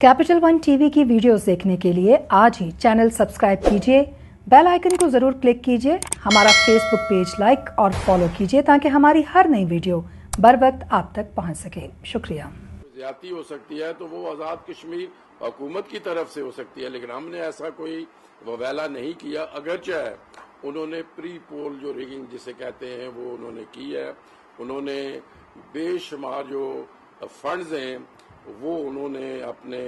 Capital one TV की videos देखने के लिए आज ही चैनल सब्सक्राइब कीजिए, बेल आइकन को जरूर क्लिक कीजिए, हमारा फेसबुक पेज लाइक और फॉलो कीजिए ताकि हमारी हर नई वीडियो बर वक्त आप तक पहुंच सके। शुक्रिया। ज्यादती हो सकती है तो वो आज़ाद कश्मीर हुकूमत की तरफ से हो सकती है, लेकिन हमने ऐसा कोई ववेला नहीं किया। अगरचे उन्होंने प्री पोल जो रिगिंग जिसे कहते हैं वो उन्होंने की है। उन्होंने बेशुमार जो फंड्स हैं वो उन्होंने अपने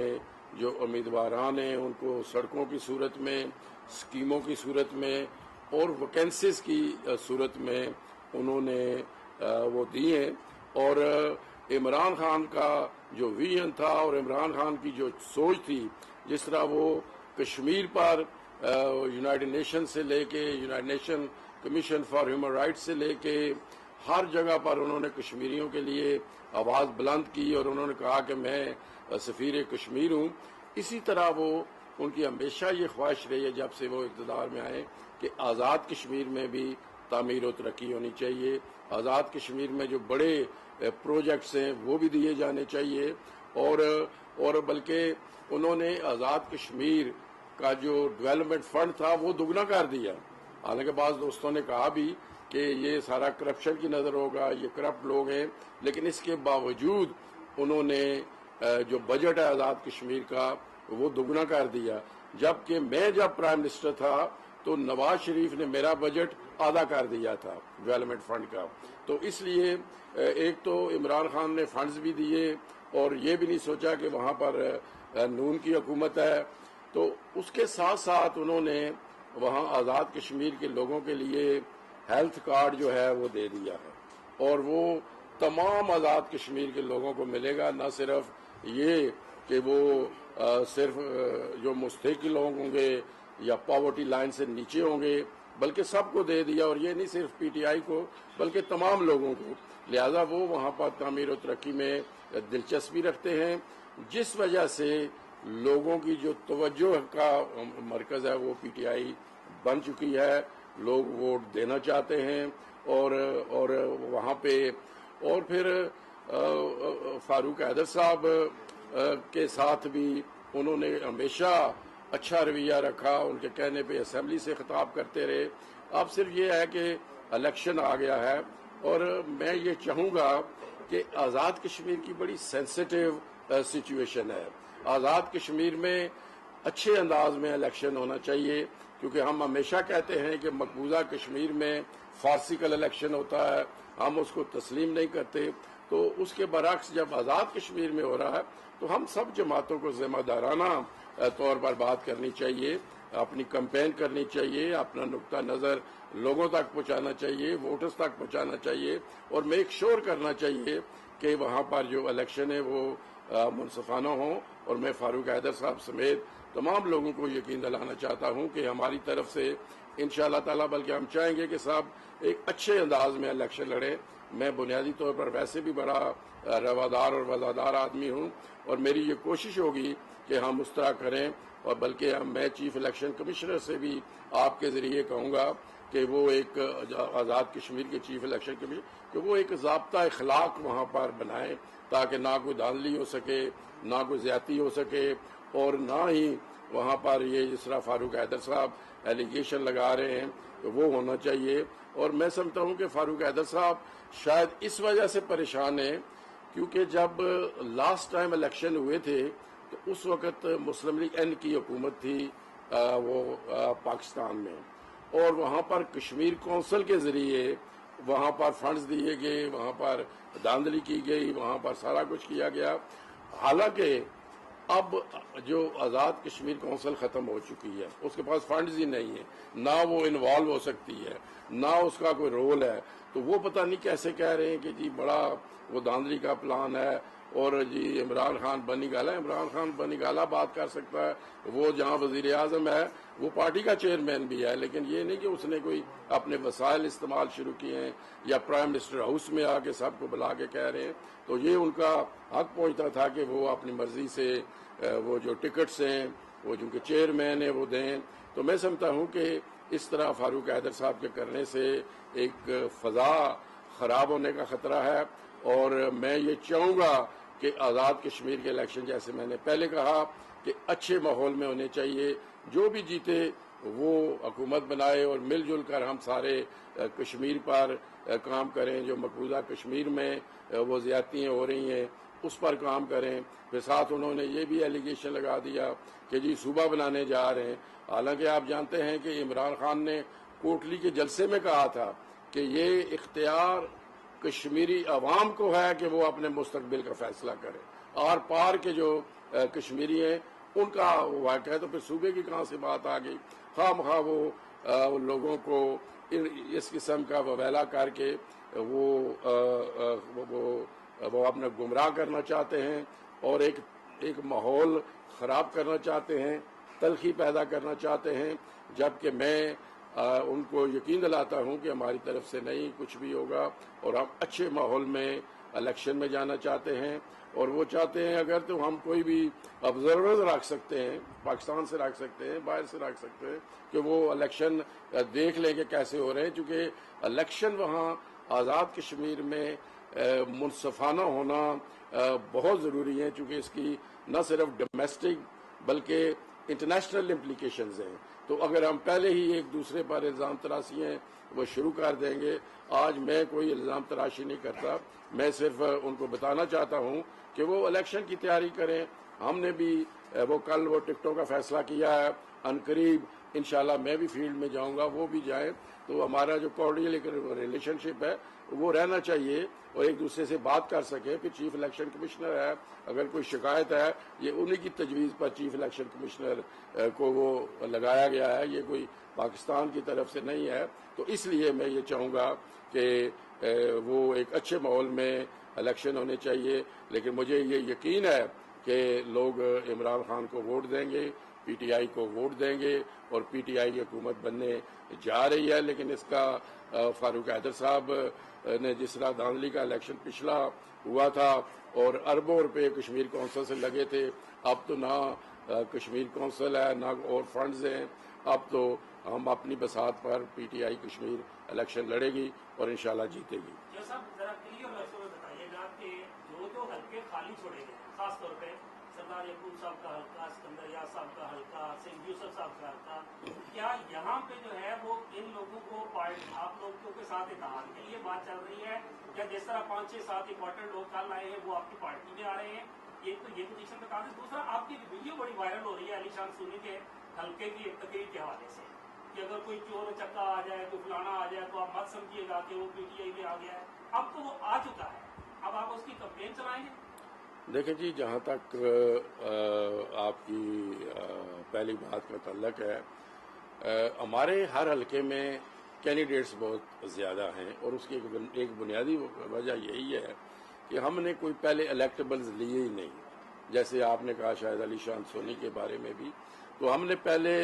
जो उम्मीदवारान हैं उनको सड़कों की सूरत में, स्कीमों की सूरत में और वैकेंसीज की सूरत में उन्होंने वो दी हैं। और इमरान खान का जो विजन था और इमरान खान की जो सोच थी, जिस तरह वो कश्मीर पर यूनाइटेड नेशन से लेके United nation commission for human rights से लेके हर जगह पर उन्होंने कश्मीरियों के लिए आवाज़ बुलंद की और उन्होंने कहा कि मैं सफ़ीर कश्मीर हूँ। इसी तरह वो उनकी हमेशा ये ख्वाहिश रही है जब से वो इक़्तिदार में आए कि आज़ाद कश्मीर में भी तामीर और तरक्की होनी चाहिए। आज़ाद कश्मीर में जो बड़े प्रोजेक्ट्स हैं वो भी दिए जाने चाहिए और बल्कि उन्होंने आज़ाद कश्मीर का जो डेवलपमेंट फंड था वो दुगना कर दिया। हालांकि बाज़ दोस्तों ने कहा भी कि ये सारा करप्शन की नज़र होगा, ये करप्ट लोग हैं, लेकिन इसके बावजूद उन्होंने जो बजट है आज़ाद कश्मीर का वो दुगना कर दिया। जबकि मैं जब प्राइम मिनिस्टर था तो नवाज शरीफ ने मेरा बजट आधा कर दिया था डेवलपमेंट फंड का। तो इसलिए एक तो इमरान खान ने फंड्स भी दिए और ये भी नहीं सोचा कि वहाँ पर नून की हुकूमत है। तो उसके साथ साथ उन्होंने वहाँ आज़ाद कश्मीर के लोगों के लिए हेल्थ कार्ड जो है वो दे दिया है और वो तमाम आज़ाद कश्मीर के लोगों को मिलेगा। न सिर्फ ये कि वो सिर्फ जो मुस्तहिक़ लोग होंगे या पॉवर्टी लाइन से नीचे होंगे, बल्कि सबको दे दिया। और ये नहीं सिर्फ पीटीआई को बल्कि तमाम लोगों को। लिहाजा वो वहाँ पर तामीर और तरक्की में दिलचस्पी रखते हैं, जिस वजह से लोगों की जो तवज्जो का मरकज़ है वो पीटीआई बन चुकी है। लोग वोट देना चाहते हैं और वहाँ पे और फिर फारूक हैदर साहब के साथ भी उन्होंने हमेशा अच्छा रवैया रखा। उनके कहने पे असेंबली से खिताब करते रहे। अब सिर्फ ये है कि इलेक्शन आ गया है और मैं ये चाहूँगा कि आज़ाद कश्मीर की बड़ी सेंसिटिव सिचुएशन है। आज़ाद कश्मीर में अच्छे अंदाज में इलेक्शन होना चाहिए, क्योंकि हम हमेशा कहते हैं कि मकबूजा कश्मीर में फार्सिकल इलेक्शन होता है, हम उसको तस्लीम नहीं करते। तो उसके बरक्स जब आज़ाद कश्मीर में हो रहा है तो हम सब जमातों को ज़िम्मेदाराना तौर पर बात करनी चाहिए, अपनी कैंपेन करनी चाहिए, अपना नुक्ता नज़र लोगों तक पहुँचाना चाहिए, वोटर्स तक पहुँचाना चाहिए और मेक श्योर करना चाहिए कि वहाँ पर जो इलेक्शन है वो मुनसफाना हो। और मैं फारूक हैदर साहब समेत तमाम लोगों को यकीन दिलाना चाहता हूँ कि हमारी तरफ से इंशाअल्लाह ताला, बल्कि हम चाहेंगे कि साहब एक अच्छे अंदाज में इलेक्शन लड़े। मैं बुनियादी तौर पर वैसे भी बड़ा रवादार और वफादार आदमी हूँ और मेरी ये कोशिश होगी कि हम उस तरह करें। और बल्कि मैं चीफ इलेक्शन कमिश्नर से भी आपके ज़रिए कहूँगा कि वो एक आज़ाद कश्मीर के चीफ इलेक्शन कमिश्नर कि वो एक ज़ाब्ता अखलाक वहाँ पर बनाएं, ताकि ना कोई धांधली हो सके, ना कोई ज़्यादती हो सके और ना ही वहाँ पर ये जिस तरह फारूक हैदर साहब एलिगेशन लगा रहे हैं तो वो होना चाहिए। और मैं समझता हूँ कि फारूक हैदर साहब शायद इस वजह से परेशान हैं क्योंकि जब लास्ट टाइम इलेक्शन हुए थे तो उस वक़्त मुस्लिम लीग एन की हुकूमत थी पाकिस्तान में और वहाँ पर कश्मीर कौंसिल के ज़रिए वहाँ पर फंड्स दिए गए, वहाँ पर धांधली की गई, वहाँ पर सारा कुछ किया गया। हालांकि अब जो आज़ाद कश्मीर कौंसिल ख़त्म हो चुकी है, उसके पास फंड्स ही नहीं है, ना वो इन्वॉल्व हो सकती है, ना उसका कोई रोल है। तो वो पता नहीं कैसे कह रहे हैं कि जी बड़ा वो धांधली का प्लान है और जी इमरान खान बनी गाला। इमरान खान बनी गाला बात कर सकता है, वो जहाँ वज़ीर आज़म है वो पार्टी का चेयरमैन भी है, लेकिन ये नहीं कि उसने कोई अपने वसाइल इस्तेमाल शुरू किए हैं या प्राइम मिनिस्टर हाउस में आके सबको बुला के कह रहे हैं। तो ये उनका हक पहुँचता था कि वो अपनी मर्जी से वो जो टिकट्स हैं वो जिनके चेयरमैन है वो दें। तो मैं समझता हूँ कि इस तरह फारूक हैदर साहब के करने से एक फ़ज़ा ख़राब होने का ख़तरा है और मैं ये चाहूँगा کہ آزاد کشمیر کے الیکشن جیسے میں نے پہلے کہا کہ اچھے ماحول میں ہونے چاہیے، جو بھی جیتے وہ حکومت بنائے اور مل جل کر ہم سارے کشمیر پر کام کریں، جو مقبوضہ کشمیر میں وہ زیادتیاں ہو رہی ہیں اس پر کام کریں۔ پھر ساتھ انہوں نے یہ بھی ایلیگیشن لگا دیا کہ جی صوبہ بنانے جا رہے ہیں، حالانکہ آپ جانتے ہیں کہ عمران خان نے کوٹلی کے جلسے میں کہا تھا کہ یہ اختیار کشمیری عوام کو ہے کہ وہ اپنے مستقبل کا فیصلہ کریں، آر پار کے جو کشمیری ہیں ان کا واقعہ ہے، تو پھر صوبے کی کہاں سے بات آ گئی؟ خواہ مخواہ وہ لوگوں کو اس قسم کا وویلا کر کے وہ اپنا گمراہ کرنا چاہتے ہیں اور ایک ماحول خراب کرنا چاہتے ہیں، تلخی پیدا کرنا چاہتے ہیں، جبکہ میں ان کو یقین دلاتا ہوں کہ ہماری طرف سے نہیں کچھ بھی ہوگا اور ہم اچھے ماحول میں الیکشن میں جانا چاہتے ہیں، اور وہ چاہتے ہیں اگر تو ہم کوئی بھی آبزرور رکھ سکتے ہیں، پاکستان سے رکھ سکتے ہیں، باہر سے رکھ سکتے ہیں کہ وہ الیکشن دیکھ لیں کہ کیسے ہو رہے ہیں، چونکہ الیکشن وہاں آزاد کشمیر میں منصفانہ ہونا بہت ضروری ہے، چونکہ اس کی نہ صرف ڈومیسٹک بلکہ انٹرنیشنل امپلیکیشنز ہیں۔ تو اگر ہم پہلے ہی ایک دوسرے پر الزام تراشی ہیں وہ شروع کر دیں گے، آج میں کوئی الزام تراشی نہیں کرتا، میں صرف ان کو بتانا چاہتا ہوں کہ وہ الیکشن کی تیاری کریں۔ ہم نے بھی وہ کل وہ ٹکٹوں کا فیصلہ کیا ہے، عنقریب انشاءاللہ میں بھی فیلڈ میں جاؤں گا، وہ بھی جائیں، تو ہمارا جو کارڈیل ریلیشن شپ ہے وہ رہنا چاہیے اور ایک دوسرے سے بات کر سکے۔ پھر چیف الیکشن کمشنر ہے، اگر کوئی شکایت ہے یہ انہی کی تجویز پر چیف الیکشن کمشنر کو وہ لگایا گیا ہے، یہ کوئی پاکستان کی طرف سے نہیں ہے۔ تو اس لیے میں یہ چاہوں گا کہ وہ ایک اچھے ماحول میں الیکشن ہونے چاہیے، لیکن مجھے یہ یقین ہے کہ لوگ عمران خان کو ووٹ دیں گے، پی ٹی آئی کو ووٹ دیں گے اور پی ٹی آئی کی حکومت بننے جا رہی ہے۔ لیکن اس کا فاروق حیدر صاحب نے جس طرح دھاندلی کا الیکشن پچھلا ہوا تھا اور اربوں روپے کشمیر کونسل سے لگے تھے، اب تو نہ کشمیر کونسل ہے نہ اور فنڈز ہیں، اب تو ہم اپنی بساط پر P T I Kashmir election لڑے گی اور انشاءاللہ جیتے گی۔ ذرا کلیئر لفظوں میں بتائیے گا کہ جو حلقے خالی چھوڑے گئے خاص طور پہ سردار یعقوب صاحب کا حلقہ، اسکندر یار صاحب کا حلقہ، سید یوسف صاحب کا حلقہ، کیا یہاں پہ جو ہے وہ ان لوگوں کو آپ لوگوں کے ساتھ اتحاد کے لیے بات چل رہی ہے، یا جس طرح 5-6-7 امپورٹنٹ لوگ کل آئے ہیں وہ آپ کی پارٹی میں آ رہے ہیں؟ یہ پوزیشن بتا دیں۔ دوسرا، آپ کی ویڈیو بڑی وائرل ہو رہی ہے علی شان سونی کے حلقے کی ایک تقریر کے حوالے سے کہ اگر کوئی چور چکا آ جائے، کوئی فلانا آ جائے تو آپ مت سمجھیے گا کہ وہ پی ٹی آئی میں آ گیا ہے، اب تو وہ آ چکا ہے، اب آپ اس کی کمپلین چلائیں گے؟ دیکھیں جی، جہاں تک آپ کی پہلی بات کا تعلق ہے، ہمارے ہر حلقے میں کینڈیڈیٹس بہت زیادہ ہیں اور اس کی ایک بنیادی وجہ یہی ہے کہ ہم نے کوئی پہلے الیکٹیبلز لیے ہی نہیں، جیسے آپ نے کہا شاید علی شان سونی کے بارے میں بھی، تو ہم نے پہلے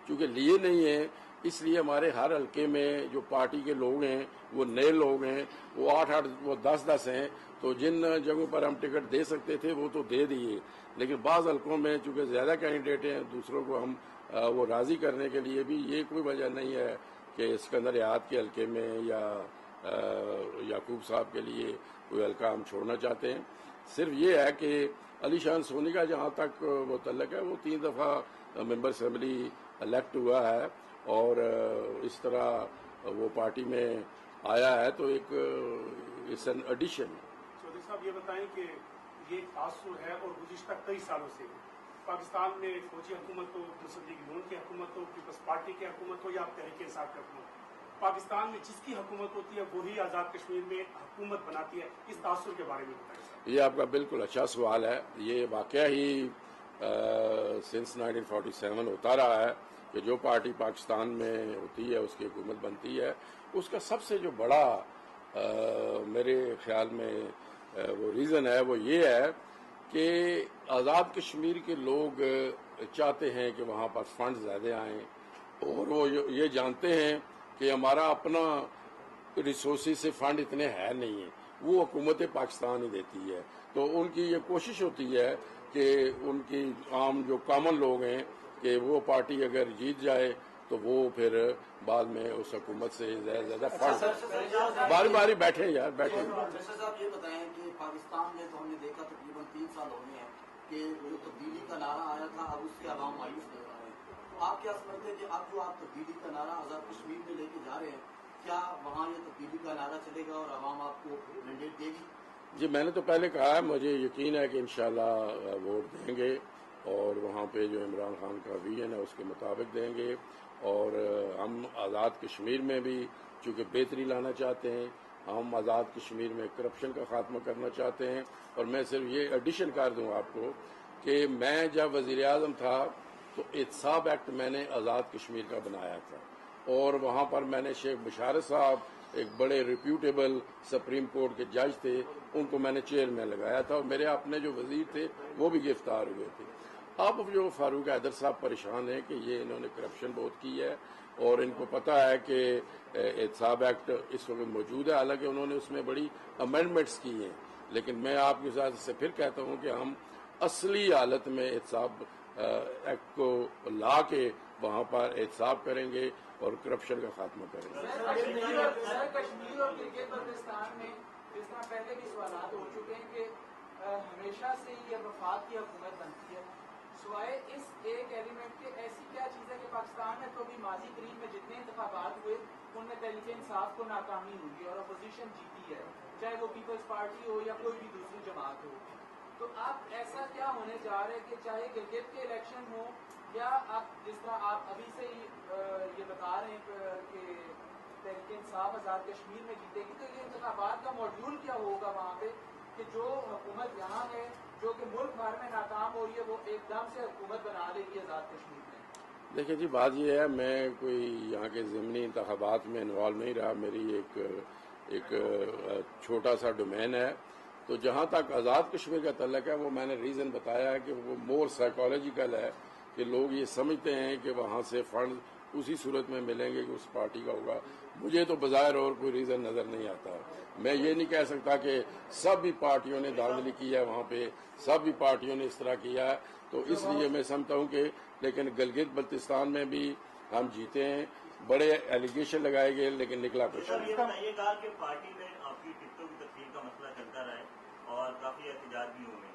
چونکہ لیے نہیں ہیں، اس لیے ہمارے ہر حلقے میں جو پارٹی کے لوگ ہیں وہ نئے لوگ ہیں، وہ 8-8 وہ 10-10 ہیں، تو جن جگہوں پر ہم ٹکٹ دے سکتے تھے وہ تو دے دیے، لیکن بعض حلقوں میں چونکہ زیادہ کینڈیڈیٹ ہیں، دوسروں کو ہم وہ راضی کرنے کے لیے بھی یہ کوئی وجہ نہیں ہے کہ اسکندر یاد کے حلقے میں یا یعقوب صاحب کے لیے کوئی حلقہ ہم چھوڑنا چاہتے ہیں۔ صرف یہ ہے کہ علی شان سونی کا جہاں تک وہ تعلق ہے، وہ 3 دفعہ ممبر اسمبلی الیکٹ ہوا ہے اور اس طرح وہ پارٹی میں آیا ہے، تو ایک اٹس این ایڈیشن۔ چودھری صاحب یہ بتائیں کہ یہ تاثر ہے اور گزشتہ کئی سالوں سے پاکستان میں فوجی حکومت ہو، مسلم لیگ نون کی حکومت ہو، پیپلز پارٹی کی حکومت ہو یا تحریک انصاف کی حکومت ہو، پاکستان میں جس کی حکومت ہوتی ہے وہی آزاد کشمیر میں حکومت بناتی ہے، اس تاثر کے بارے میں بتائیں صاحب۔ یہ آپ کا بالکل اچھا سوال ہے۔ یہ واقعہ ہی سنس 1947 ہوتا رہا ہے کہ جو پارٹی پاکستان میں ہوتی ہے اس کی حکومت بنتی ہے، اس کا سب سے جو بڑا میرے خیال میں وہ ریزن ہے وہ یہ ہے کہ آزاد کشمیر کے لوگ چاہتے ہیں کہ وہاں پر فنڈ زیادہ آئیں اور وہ یہ جانتے ہیں کہ ہمارا اپنا ریسورسز سے فنڈ اتنے ہے نہیں ہیں، وہ حکومت پاکستان ہی دیتی ہے، تو ان کی یہ کوشش ہوتی ہے کہ ان کی عام جو کامن لوگ ہیں کہ وہ پارٹی اگر جیت جائے تو وہ پھر بعد میں اس حکومت سے زیادہ فنڈ باری باری بیٹھے یار بیٹھے. صاحب یہ بتائیں کہ پاکستان میں تو ہم نے دیکھا تقریباً 3 سال ہو گئے ہیں کہ جو تبدیلی کا نعرہ آیا تھا اب اس سے عوام مایوس نظر آ رہے ہیں. تو آپ کیا سمجھتے ہیں کہ اب جو آپ تبدیلی کا نعرہ آزاد کشمیر میں لے کے جا رہے ہیں, کیا وہاں یہ تبدیلی کا نعرہ چلے گا اور عوام آپ کو مینڈیٹ دے گی؟ جی میں نے تو پہلے کہا ہے, مجھے یقین ہے کہ انشاءاللہ ووٹ دیں گے اور وہاں پہ جو عمران خان کا ویژن ہے اس کے مطابق دیں گے. اور ہم آزاد کشمیر میں بھی چونکہ بہتری لانا چاہتے ہیں, ہم آزاد کشمیر میں کرپشن کا خاتمہ کرنا چاہتے ہیں. اور میں صرف یہ ایڈیشن کر دوں آپ کو کہ میں جب وزیر اعظم تھا تو احتساب ایکٹ میں نے آزاد کشمیر کا بنایا تھا, اور وہاں پر میں نے شیخ بشارت صاحب ایک بڑے ریپیوٹیبل سپریم کورٹ کے جج تھے, ان کو میں نے چیئرمین لگایا تھا, اور میرے اپنے جو وزیر تھے وہ بھی گرفتار ہوئے تھے. اب جو فاروق حیدر صاحب پریشان ہیں کہ یہ انہوں نے کرپشن بہت کی ہے, اور ان کو پتا ہے کہ احتساب ایکٹ اس وقت موجود ہے, حالانکہ انہوں نے اس میں بڑی امینڈمنٹس کی ہیں. لیکن میں آپ کے ساتھ سے پھر کہتا ہوں کہ ہم اصلی حالت میں احتساب ایکٹ کو لا کے وہاں پر احتساب کریں گے اور کرپشن کا خاتمہ کریں گے. کشمیر اور کرکٹ بلتستان میں جس طرح پہلے بھی سوالات ہو چکے ہیں کہ ہمیشہ سے یہ وفاق کی حکومت بنتی ہے, سوائے اس ایک ایلیمنٹ کے ایسی کیا چیز ہے کہ پاکستان میں تو بھی ماضی قریب میں جتنے انتخابات ہوئے ان میں تحریک انصاف کو ناکامی ہوئی اور اپوزیشن جیتی ہے, چاہے وہ پیپلز پارٹی ہو یا کوئی بھی دوسری جماعت ہو. تو آپ ایسا کیا ہونے جا رہے کہ چاہے گلگت کے الیکشن ہو یا آپ جس طرح آپ ابھی سے ہی یہ بتا رہے ہیں کہ تحریک انصاف آزاد کشمیر میں جیتے گی, تو یہ انتخابات کا ماڈیول کیا ہوگا وہاں پہ کہ جو حکومت یہاں ہے جو کہ ملک بھر میں ناکام ہو رہی ہے وہ ایک دم سے حکومت بنا لے گی آزاد کشمیر میں؟ دیکھیں جی, بات یہ ہے میں کوئی یہاں کے ضمنی انتخابات میں انوالو نہیں رہا, میری ایک چھوٹا سا ڈومین ہے. تو جہاں تک آزاد کشمیر کا تعلق ہے وہ میں نے ریزن بتایا ہے کہ وہ مور سائیکالوجیکل ہے کہ لوگ یہ سمجھتے ہیں کہ وہاں سے فنڈ اسی صورت میں ملیں گے کہ اس پارٹی کا ہوگا. مجھے تو بظاہر اور کوئی ریزن نظر نہیں آتا. میں یہ نہیں کہہ سکتا کہ سب بھی پارٹیوں نے دھاندلی کی ہے وہاں پہ, سب بھی پارٹیوں نے اس طرح کیا ہے, تو اس لیے میں سمجھتا ہوں کہ لیکن گلگت بلتستان میں بھی ہم جیتے ہیں, بڑے ایلیگیشن لگائے گئے لیکن نکلا کچھ نہیں. یہ بتائیے گا کہ پارٹی میں آپ کی ٹکٹوں کی تقسیم کا مسئلہ چلتا رہا ہے اور کافی احتجاج بھی ہوئے,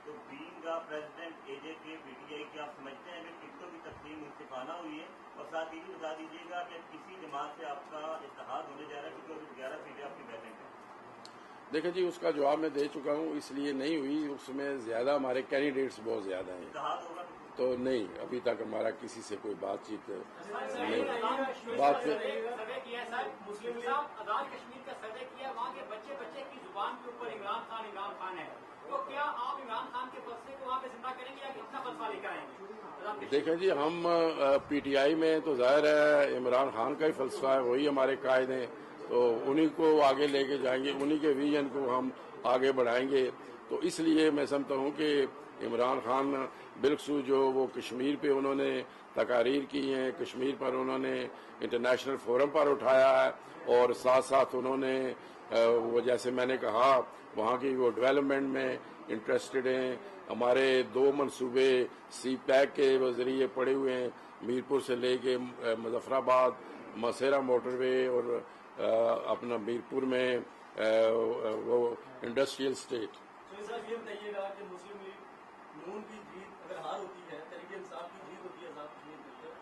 تو بینگ پریزیڈنٹ اے جے کے پی ٹی آئی کی آپ سمجھتے ہیں کہ ٹکٹوں کی تقسیم منصفانہ ہوئی ہے؟ اور ساتھ یہ بھی بتا دیجیے گا کہ کسی جماعت سے آپ کا اتحاد ہونے جا رہا ہے کیونکہ 11 سیٹیں آپ کی ویکینٹ ہیں. دیکھیں جی, اس کا جواب میں دے چکا ہوں, اس لیے نہیں ہوئی, اس میں زیادہ ہمارے کینڈیڈیٹس بہت زیادہ ہیں, اتحاد ہوگا تو نہیں ابھی تک ہمارا کسی سے کوئی بات چیت نہیں. بات سروے کیا سر, مسلم صاحب آزاد کشمیر کا سروے کیا, وہاں کے بچے کی زبان کے اوپر عمران خان ہے, تو کیا آپ عمران خان کے فلسفے کو وہاں پہ زندہ کریں گے یا کتنا فلسفہ لے کر آئیں گے؟ دیکھیں جی, ہم پی ٹی آئی میں تو ظاہر ہے عمران خان کا ہی فلسفہ ہے, وہی ہمارے قائد ہیں, تو انہی کو آگے لے کے جائیں گے, انہی کے ویژن کو ہم آگے بڑھائیں گے. تو اس لیے میں سمجھتا ہوں کہ عمران خان بالخصوص جو وہ کشمیر پہ انہوں نے تقاریر کی ہیں, کشمیر پر انہوں نے انٹرنیشنل فورم پر اٹھایا ہے, اور ساتھ ساتھ انہوں نے وہ جیسے میں نے کہا وہاں کی وہ ڈیولپمنٹ میں انٹرسٹڈ ہیں. ہمارے 2 منصوبے سی پیک کے وہ ذریعے پڑے ہوئے ہیں, میرپور سے لے کے مظفر آباد مسیرا موٹر وے, اور اپنا میرپور میں وہ انڈسٹریل اسٹیٹ. صاحب یہ بتائیے گا کہ مسلم لیگ نون کی جیت اگر ہار ہوتی ہے, تحریک انصاف کی جیت ہوتی ہے آزاد کشمیر کے اندر,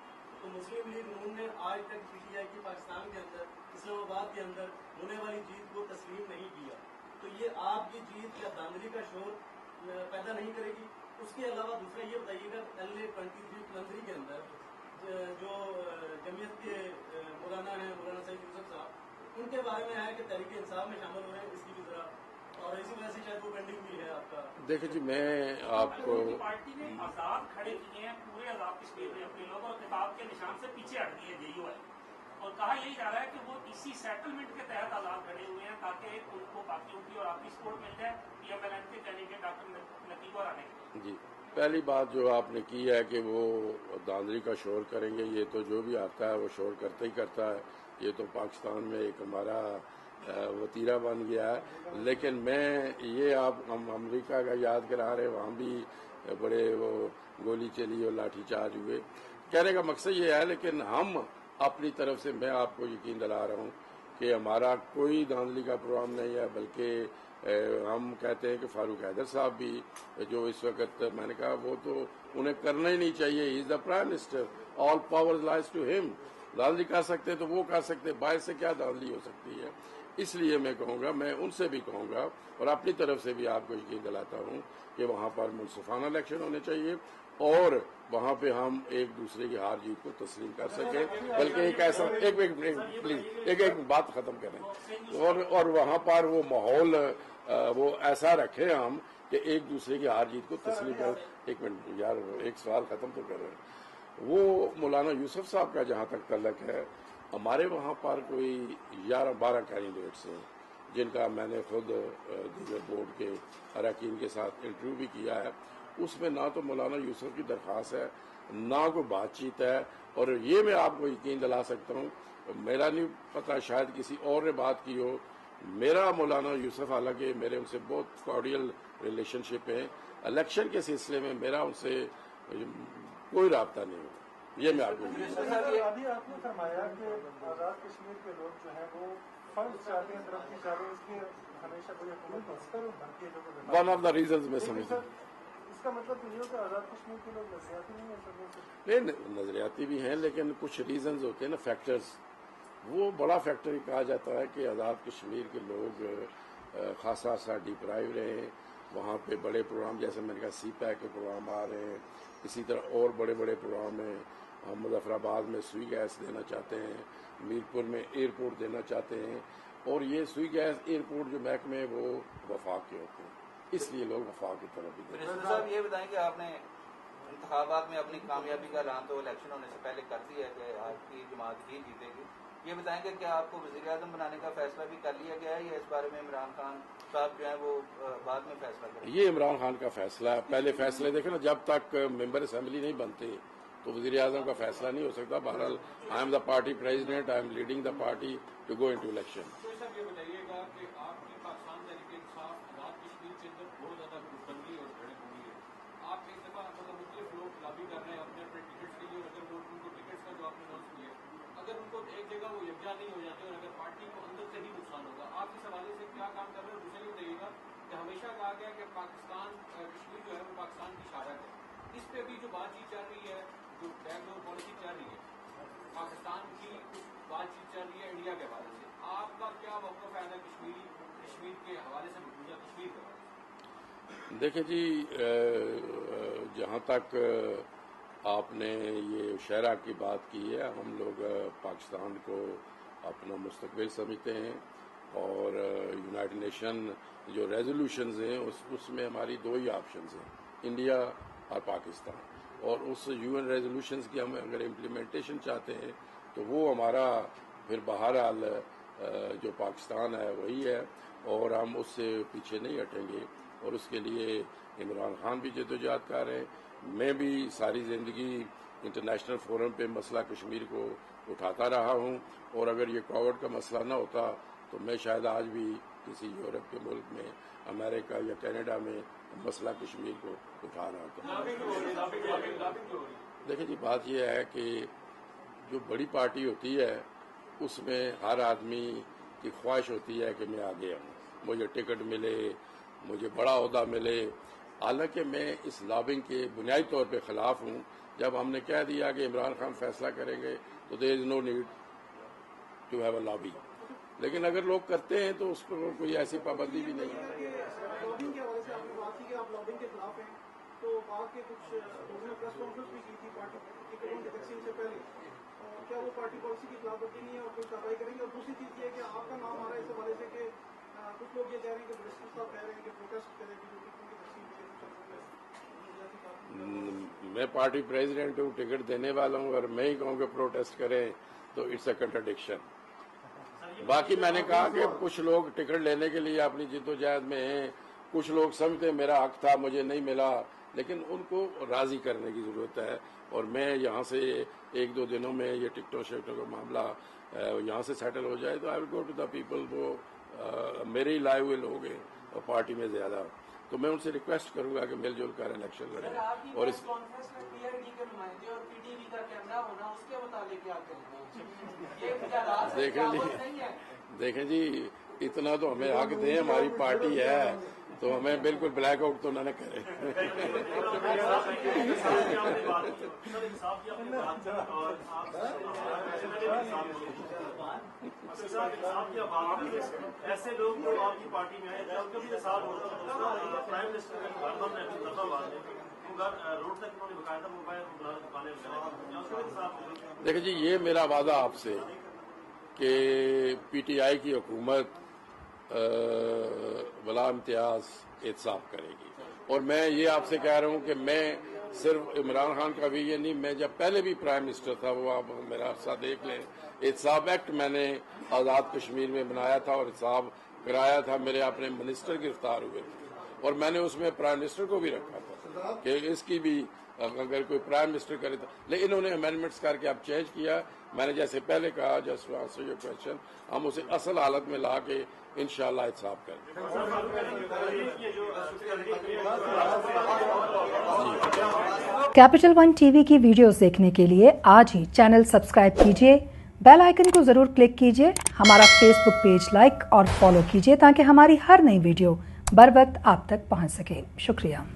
تو مسلم لیگ نون نے آج تک پی ٹی آئی کی پاکستان کے اندر اسلام آباد کے اندر ہونے والی جیت کو تسلیم نہیں کیا, تو یہ آپ کی جیت یا دھاندلی کا شور پیدا نہیں کرے گی؟ اس کے علاوہ دوسرا یہ بتائیے گا LA23 کلندری کے اندر جو جمعیت کے مولانا ہیں, مولانا سعید یوسف صاحب, ان کے بارے میں ہے کہ تحریک انصاف میں شامل ہوئے ہیں, اس کی بھی ذرا, اور اسی وجہ سے شاید وہ پینڈنگ بھی ہے آپ کا. دیکھیں جی, میں آپ کو پارٹی نے آزاد کھڑے کیے ہیں پورے آزاد کشمیر میں اپنے لوگ, اور کتاب کے نشان سے پیچھے ہٹ گئی ہے JU والے, اور کہا یہی جا رہا ہے کہ وہ اسی سیٹلمنٹ کے تحت آزاد کھڑے ہوئے ہیں تاکہ ان کو باقیوں کی اور آپ کی سپورٹ مل جائے PMLN کے کینڈیڈیٹ ڈاکٹر نقیب اور آنے کے. جی, پہلی بات جو آپ نے کی ہے کہ وہ دھاندلی کا شور کریں گے, یہ تو جو بھی آتا ہے وہ شور کرتا ہی کرتا ہے, یہ تو پاکستان میں ایک ہمارا وتیرہ بن گیا ہے. لیکن میں یہ ہم امریکہ کا یاد کرا رہے, وہاں بھی بڑے وہ گولی چلی اور لاٹھی چارج ہوئے, कहने का मकसद ये है, लेकिन हम अपनी तरफ से मैं आपको यकीन दिला रहा हूँ कि हमारा कोई धांधली का प्रोग्राम नहीं है, बल्कि हम कहते हैं कि फारूक हैदर साहब भी जो इस वक्त मैंने कहा वो तो उन्हें करना ही नहीं चाहिए, he is the prime minister, all powers lies to him. धांधली कर सकते तो वो कर सकते, बाहर से क्या धांधली हो सकती है। इसलिए मैं कहूँगा, मैं उनसे भी कहूँगा और अपनी तरफ से भी आपको यकीन दिलाता हूँ कि वहाँ पर मुनसिफाना इलेक्शन होने चाहिए और वहाँ पे हम एक दूसरे की हार जीत को तस्लीम कर सकें। बल्कि एक ऐसा एक बात खत्म करें और वहाँ पर वो माहौल वो ऐसा रखें हम कि एक दूसरे की हार जीत को तस्लीम कर। एक मिनट यार, एक सवाल खत्म तो कर रहे हैं। वो मौलाना यूसुफ साहब का जहाँ तक तल्लक है, हमारे वहाँ पर कोई 11-12 कैंडिडेट्स हैं जिनका मैंने खुद दीगर बोर्ड के अरकान के साथ इंटरव्यू भी किया है। उसमें ना तो मौलाना यूसुफ की दरख्वास्त है, ना कोई बातचीत है। और ये मैं आपको यकीन दिला सकता हूँ, मेरा नहीं पता, शायद किसी और ने बात की हो, मेरा मौलाना यूसुफ, हालांकि मेरे उनसे बहुत कॉर्डियल रिलेशनशिप है, इलेक्शन के सिलसिले में मेरा उनसे कोई राब्ता नहीं हो। ये मैं आपको अभी आपने फरमाया कि आज़ाद कश्मीर के लोग जो हैं वो फर्ज चाहते हैं, तरक्की चाहते हैं, इसलिए हमेशा कोई हुकूमत बसकर बनती है जो वन ऑफ द रीजंस में समझता हूँ। इसका मतलब तो ये हो कि आज़ाद कश्मीर के लोग नजरियाती नहीं है। नहीं, नजरियाती भी हैं, लेकिन कुछ रीजंस होते हैं ना, फैक्टर्स। वो बड़ा फैक्टर कहा जाता है कि आज़ाद कश्मीर के लोग खासा सा डिप्राइव रहे। वहाँ पे बड़े प्रोग्राम, जैसे मैंने कहा CPAC के प्रोग्राम आ रहे हैं, इसी तरह और बड़े बड़े प्रोग्राम हैं। हम मुजफ्फराबाद में सुई गैस देना चाहते हैं, मीरपुर में एयरपोर्ट देना चाहते हैं, और ये सुई गैस एयरपोर्ट जो महकमे है वो वफाक के होते हैं, इसलिए लोग वफाक की तरफ भी देते हैं। साहब ये बताएं कि आपने इंतखाबात में अपनी कामयाबी का ऐलान तो इलेक्शन होने से पहले कर दिया है कि आपकी जमात ही जीतेगी। ये बताएं कि क्या आपको वज़ीर-ए-आज़म बनाने का फैसला भी कर लिया गया है या इस बारे में इमरान खान साहब जो है वो बाद में फैसला करेंगे? ये इमरान खान का फैसला है। पहले फैसले देखे ना, जब तक मेंबर असेंबली नहीं बनते तो वज़ीर-ए-आज़म का फैसला नहीं हो सकता। बहरहाल I am the party president, I am leading the party to go into election. साहब ये बताइएगा कि आपकी पाकिस्तान तहरीक-ए-इंसाफ आज़ाद कश्मीर के अंदर बहुत ज्यादा ग्रुपबंदी और झड़प हुई है। आप एक दफा मतलब मुख्तलिफ लोग लॉबी कर रहे हैं अपने अपने टिकट्स के लिए, और अगर वो उनको टिकट्स का जो आपने अनाउंस किया, अगर उनको एक जगह वो यकजा नहीं हो जाते और अगर पार्टी को अंदर से ही नुकसान होगा, आप इस हवाले से क्या काम कर रहे हैं? और दूसरा ये बताइएगा कि हमेशा कहा गया कि पाकिस्तान कश्मीर जो है वो पाकिस्तान की शारक है, इस पे भी जो बातचीत चल रही है, जो बैकडोर पॉलिसी चल रही है, पाकिस्तान की बातचीत चल रही है इंडिया के हवाले से, आपका क्या मौक़िफ़ है कश्मीर के हवाले से, मकबूजा कश्मीर के हवाले से? देखिए जी, जहाँ तक आपने ये शहरा की बात की है, हम लोग पाकिस्तान को अपना मुस्तकबिल समझते हैं और यूनाइटेड नेशन जो रेजोल्यूशंस हैं उसमें हमारी दो ही ऑप्शंस हैं, इंडिया और पाकिस्तान। और उस UN रेजोल्यूशंस की हम अगर इम्प्लीमेंटेशन चाहते हैं तो वो हमारा फिर बहरहाल जो पाकिस्तान है वही है, और हम उससे पीछे नहीं हटेंगे। और उसके लिए इमरान खान भी जद्दोजहद कर रहे हैं, मैं भी सारी ज़िंदगी इंटरनेशनल फोरम पे मसला कश्मीर को उठाता रहा हूँ, और अगर ये कोविड का मसला ना होता तो मैं शायद आज भी किसी यूरोप के मुल्क में, अमेरिका या कनाडा में मसला कश्मीर को उठा रहा था। देखिए जी, बात यह है कि जो बड़ी पार्टी होती है उसमें हर आदमी की ख्वाहिश होती है कि मैं आगे आऊँ, मुझे टिकट मिले, मुझे बड़ा ओहदा मिले। हालांकि मैं इस लॉबिंग के बुनियादी तौर पे खिलाफ हूँ। जब हमने कह दिया कि इमरान खान फैसला करेंगे तो there is no need to have a lobby, लेकिन अगर लोग करते हैं तो उस पर कोई ऐसी पाबंदी भी नहीं है। लॉबिंग के हवाले से आपने बात की कि आप लॉबिंग के खिलाफ हैं, तो बात के कुछ लोगों ने प्रेस कॉन्फ्रेंस भी की थी पार्टी टिकटों की तकसीम से पहले, क्या वो पार्टी पॉलिसी की खिलाफवर्जी नहीं है और कोई कार्रवाई करेंगे? और दूसरी चीज ये है कि आपका नाम आ रहा है इस हवाले से कि कुछ लोग ये कह रहे हैं कि मिनिस्टर साहब कह रहे हैं कि प्रोटेस्ट करें कि जो टिकटों की तकसीम के मैं पार्टी प्रेसिडेंट हूँ, टिकट देने वाला हूँ, और मैं ही कहूँ कि प्रोटेस्ट करें तो इट्स अ कंट्राडिक्शन। बाकी मैंने कहा कि कुछ लोग टिकट लेने के लिए अपनी जिद्दोजहद में हैं, कुछ लोग समझते हैं मेरा हक था, मुझे नहीं मिला, लेकिन उनको राजी करने की जरूरत है। और मैं यहाँ से 1-2 दिनों में ये टिकटों शिकटों का मामला यहाँ से सेटल हो जाए तो I will go to the people. वो मेरे ही लाए हुए लोग हैं और पार्टी में ज्यादा, तो मैं उनसे रिक्वेस्ट करूंगा कि मिलजुल कर इलेक्शन लड़ें। और इस कॉन्फ्रेंस में PID के नुमाइंदे और PTV का क्या होना उसके मुताबिक क्या करेंगे? ये मुजाहरात से देखें जी, तजावुज़ नहीं है। देखें जी, इतना तो हमें हक दें, हमारी पार्टी है तो हमें बिल्कुल ब्लैक आउट तो ना करें। ऐसे लोग जो आपकी पार्टी में आए उनका भी हिसाब होता है। प्राइम मिनिस्टर ने रोड तक उन्होंने बकायदा मोबाइल दुकानें उसका भी हिसाब होगा। देखिए जी, ये मेरा वादा आपसे कि पीटीआई की हुकूमत वला इम्तियाज एहतसाब करेगी। और मैं ये आपसे कह रहा हूँ कि मैं सिर्फ इमरान खान का भी ये नहीं, मैं जब पहले भी प्राइम मिनिस्टर था, वो आप मेरा अरसा देख लें, एहतसाब एक्ट मैंने आज़ाद कश्मीर में बनाया था और एहतसाब कराया था। मेरे अपने मिनिस्टर गिरफ्तार हुए थे और मैंने उसमें प्राइम मिनिस्टर को भी रखा था कि इसकी भी अगर कोई प्राइम मिनिस्टर करे तो, लेकिन इन्होंने अमेंडमेंट्स करके अब चेंज किया। मैंने जैसे पहले कहा, just to answer your question, हम उसे असल हालत में ला के इंशाल्लाह हिसाब करें। कैपिटल वन टीवी की वीडियोस देखने के लिए आज ही चैनल सब्सक्राइब कीजिए, बेल आइकन को जरूर क्लिक कीजिए, हमारा फेसबुक पेज लाइक और फॉलो कीजिए ताकि हमारी हर नई वीडियो बर वक्त आप तक पहुंच सके। शुक्रिया।